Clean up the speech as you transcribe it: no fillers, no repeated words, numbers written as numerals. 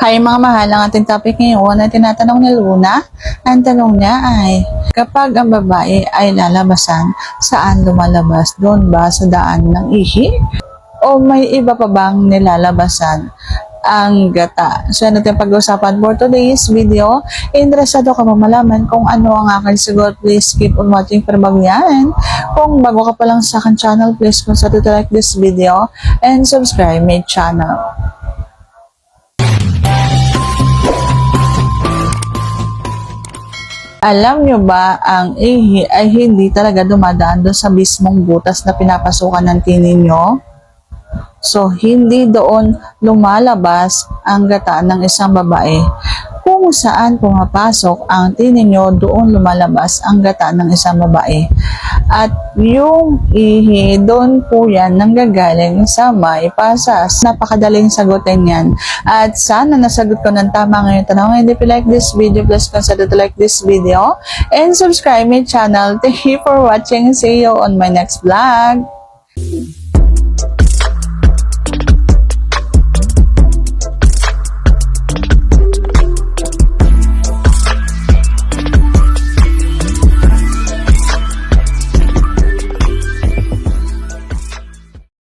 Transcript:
Hi mga mahal, ang ating topic ngayon na tinatanong ni Luna. Ang tanong niya ay, kapag ang babae ay lalabasan, saan lumalabas? Doon ba sa daan ng ihi? O may iba pa bang nilalabasan ang gata? So yan natin pag-usapan for today's video. Interesado ka ba malaman kung ano ang aking sagot? Please keep on watching para bago yan. Kung bago ka pa lang sa aking channel, please consider to like this video and subscribe my channel. Alam nyo ba, ang ihi ay hindi talaga dumadaan doon sa mismong butas na pinapasukan ng tinin nyo? So, hindi doon lumalabas ang gata ng isang babae. Kung saan pumapasok ang tinin nyo, doon lumalabas ang gata ng isang babae. At yung ihi, doon po yan nanggagaling sa may pasas. Napakadaling sagutin yan. At sana nasagot ko ng tama ngayon tanong. And if you like this video, please consider to like this video and subscribe my channel. Thank you for watching. See you on my next vlog.